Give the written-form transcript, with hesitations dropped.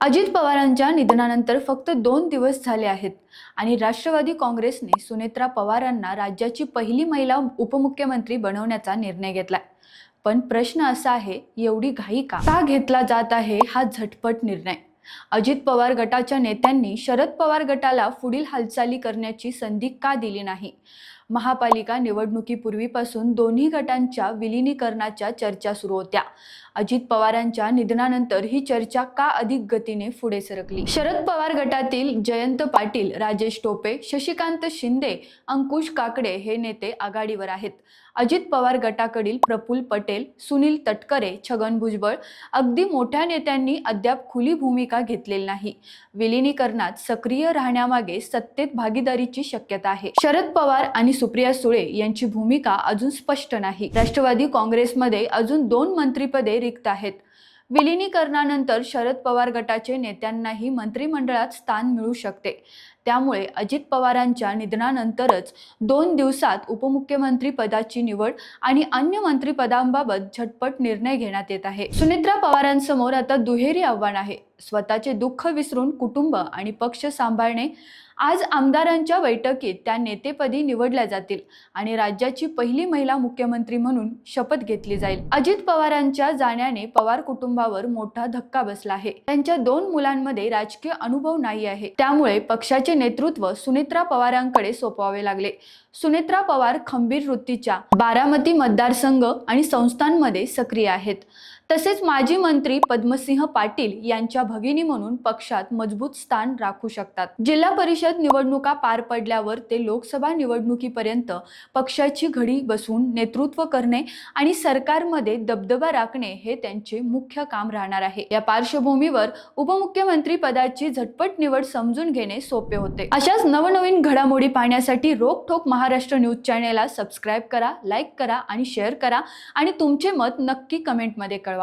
अजित पवारांच्या निधनानंतर फक्त 2 दिवस झाले आहेत आणि राष्ट्रवादी काँग्रेसने सुनेत्रा पवारांना राज्याची पहिली महिला उपमुख्यमंत्री बनवण्याचा निर्णय घेतलाय। पण प्रश्न असा आहे, एवढी घाई का घेतला जात आहे हा झटपट निर्णय? अजित पवार गटाच्या नेत्यांनी शरद पवार गटाला पुढील हालचाली करण्याची संधी का दिली नाही? महापालिका निवडणुकीपूर्वीपासून दोन्ही गटांच्या विलीनीकरणाच्या चर्चा सुरू होत्या। अजित पवारांच्या निधनानंतर ही चर्चा का अधिक गतीने पुढे सरकली? शरद पवार गटातील जयंत पाटील, राजेश टोपे, शशिकांत शिंदे, अंकुश काकडे हे नेते आघाडीवर आहेत। अजित पवार गटाकडील प्रफुल्ल पटेल, सुनील तटकरे, छगन भुजबळ अगदी मोठ्या नेत्यांनी अद्याप खुली भूमिका घेतलेली नाही। विलीनीकरणात सक्रिय राहण्यामागे सत्तेत भागीदारीची शक्यता आहे। शरद पवार आणि सुप्रिया सुळे यांची भूमिका अजून स्पष्ट नाही। राष्ट्रवादी काँग्रेसमध्ये अजून 2 मंत्रिपदे रिक्त आहेत। विलीनीकरणानंतर शरद पवार गटाचे नेत्यांनाही मंत्रिमंडळात स्थान मिळू शकते। त्यामुळे अजित पवारांच्या निधनानंतरच 2 दिवसात उपमुख्यमंत्री पदाची निवड आणि अन्य मंत्रिपदांबाबत झटपट निर्णय घेण्यात येत आहे। सुनेत्रा पवारांसमोर आता दुहेरी आव्हान आहे। स्वतःचे दुःख विसरून कुटुंब आणि पक्ष सांभाळणे। आज आमदारांच्या बैठकीत त्या नेतेपदी निवडल्या जातील आणि राज्याची पहिली महिला मुख्यमंत्री म्हणून शपथ घेतली जाईल। अजित पवारांच्या जाण्याने पवार कुटुंबावर मोठा धक्का बसला आहे। त्यांच्या 2 मुलांमध्ये राजकीय अनुभव नाही आहे, त्यामुळे पक्षाचे नेतृत्व सुनेत्रा पवारांकडे सोपवावे लागले। सुनेत्रा पवार खंबीर वृत्तीच्या बारामती मतदारसंघ आणि संस्थांमध्ये सक्रिय आहेत। तसेच माजी मंत्री पद्मसिंह पाटील यांच्या भगिनी म्हणून पक्षात मजबूत स्थान राखू शकतात। जिल्हा परिषद निवडणुका पार पडल्यावर ते लोकसभा निवडणुकीपर्यंत पक्षाची घडी बसवून नेतृत्व करणे आणि सरकारमध्ये दबदबा राखणे हे त्यांचे मुख्य काम राहणार आहे। या पार्श्वभूमीवर उपमुख्यमंत्री पदाची झटपट निवड समजून घेणे सोपे होते। अशाच नवनवीन घडामोडी पाहण्यासाठी रोकठोक महाराष्ट्र न्यूज चॅनेलला सबस्क्राइब करा, लाईक करा आणि शेअर करा आणि तुमचे मत नक्की कमेंटमध्ये कळवा।